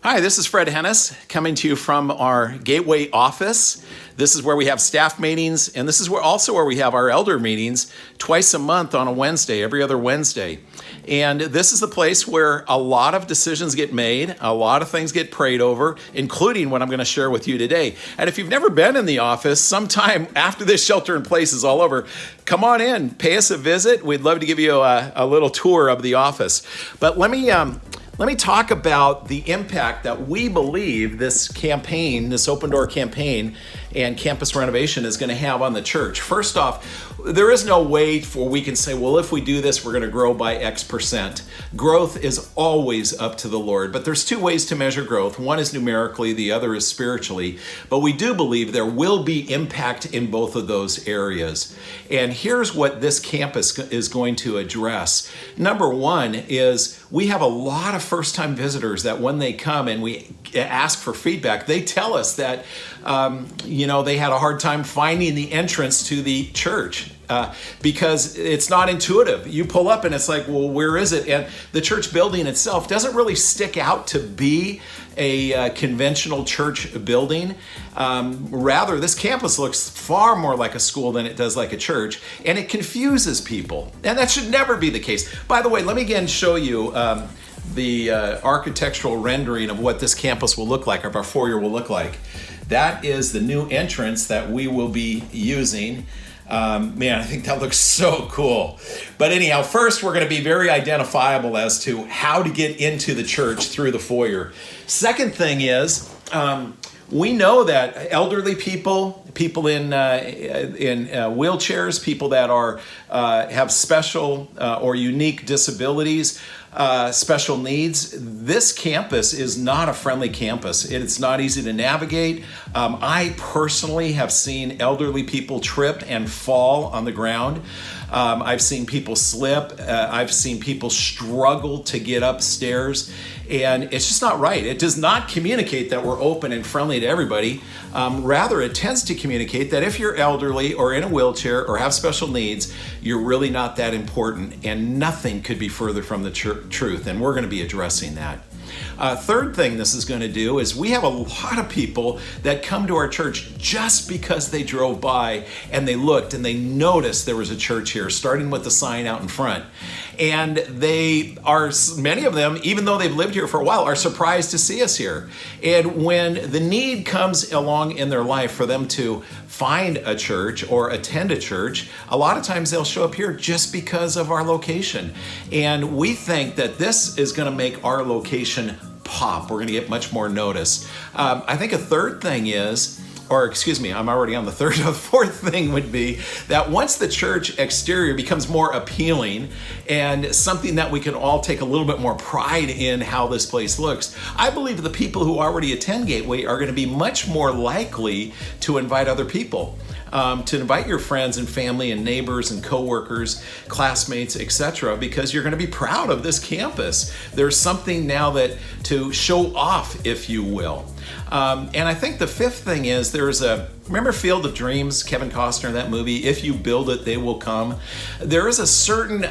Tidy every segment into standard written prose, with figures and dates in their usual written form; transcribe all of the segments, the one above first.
Hi, this is Fred Hennis coming to you from our Gateway office. This is where we have staff meetings, and this is also where we have our elder meetings twice a month on a Wednesday, every other Wednesday. And this is the place where a lot of decisions get made, a lot of things get prayed over, including what I'm going to share with you today. And if you've never been in the office, sometime after this shelter in place is all over, come on in, pay us a visit. We'd love to give you a little tour of the office. But let me talk about the impact that we believe this campaign, this open door campaign and campus renovation is going to have on the church. First off, there is no way for we can say, well, if we do this, we're going to grow by X percent. Growth is always up to the Lord, but there's two ways to measure growth. One is numerically, the other is spiritually. But we do believe there will be impact in both of those areas. And here's what this campus is going to address. Number one is we have a lot of first-time visitors that when they come and we ask for feedback, they tell us that they had a hard time finding the entrance to the church because it's not intuitive. You pull up and it's like, well, where is it? And the church building itself doesn't really stick out to be a conventional church building. Rather, this campus looks far more like a school than it does like a church, and it confuses people. And that should never be the case. By the way, let me again show you the architectural rendering of what this campus will look like, or our foyer will look like. That is the new entrance that we will be using. Man, I think that looks so cool. But anyhow, first we're going to be very identifiable as to how to get into the church through the foyer. Second thing is, we know that elderly people in wheelchairs, people that are have special or unique disabilities, special needs, this campus is not a friendly campus. It's not easy to navigate. I personally have seen elderly people trip and fall on the ground. I've seen people slip. I've seen people struggle to get upstairs. And it's just not right. It does not communicate that we're open and friendly to everybody. Rather, it tends to communicate that if you're elderly or in a wheelchair or have special needs, you're really not that important. And nothing could be further from the truth. And we're going to be addressing that. Third thing this is going to do is we have a lot of people that come to our church just because they drove by and they looked and they noticed there was a church here, starting with the sign out in front. And many of them, even though they've lived here for a while, are surprised to see us here. And when the need comes along in their life for them to find a church or attend a church, a lot of times they'll show up here just because of our location. And we think that this is going to make our location pop. We're going to get much more notice. I think a third thing is, I'm already on the third. The fourth thing would be that once the church exterior becomes more appealing and something that we can all take a little bit more pride in how this place looks, I believe the people who already attend Gateway are going to be much more likely to invite other people. To invite your friends and family and neighbors and coworkers, classmates, etc., because you're going to be proud of this campus. There's something now that to show off, if you will. And I think the fifth thing is remember Field of Dreams, Kevin Costner, that movie, if you build it, they will come. There is a certain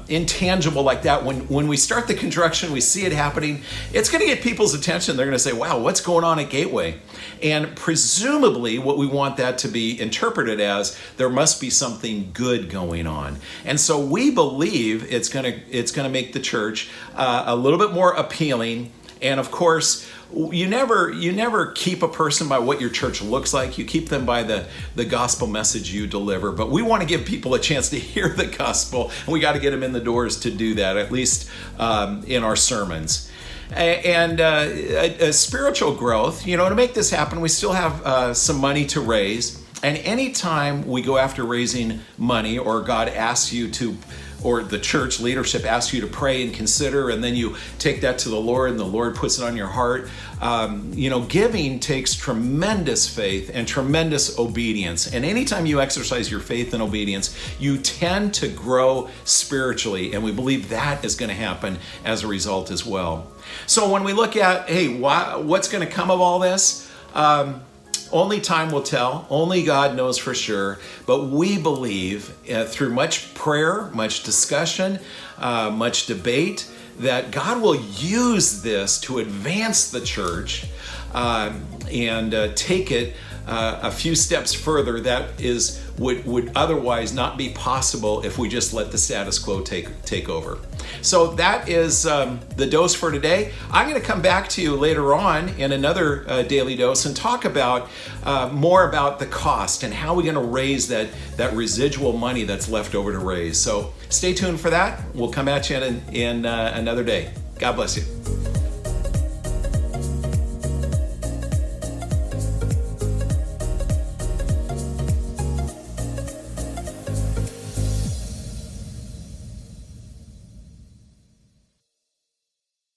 intangible like that. When we start the construction, we see it happening, it's going to get people's attention. They're going to say, wow, what's going on at Gateway? And presumably what we want that to be interpreted as, there must be something good going on. And so we believe it's going to make the church a little bit more appealing. And of course, you never keep a person by what your church looks like. You keep them by the gospel message you deliver. But we want to give people a chance to hear the gospel, and we got to get them in the doors to do that, at least in our sermons. And a spiritual growth, to make this happen, we still have some money to raise. And anytime we go after raising money, or God asks you to, or the church leadership asks you to pray and consider, and then you take that to the Lord and the Lord puts it on your heart. Giving takes tremendous faith and tremendous obedience. And anytime you exercise your faith and obedience, you tend to grow spiritually. And we believe that is going to happen as a result as well. So when we look at, what's going to come of all this? Only time will tell. Only God knows for sure. But we believe through much prayer, much discussion, much debate, that God will use this to advance the church and take it a few steps further that would otherwise not be possible if we just let the status quo take over. So that is the dose for today. I'm going to come back to you later on in another daily dose and talk about more about the cost and how we're going to raise that residual money that's left over to raise. So stay tuned for that. We'll come at you in another day. God bless you.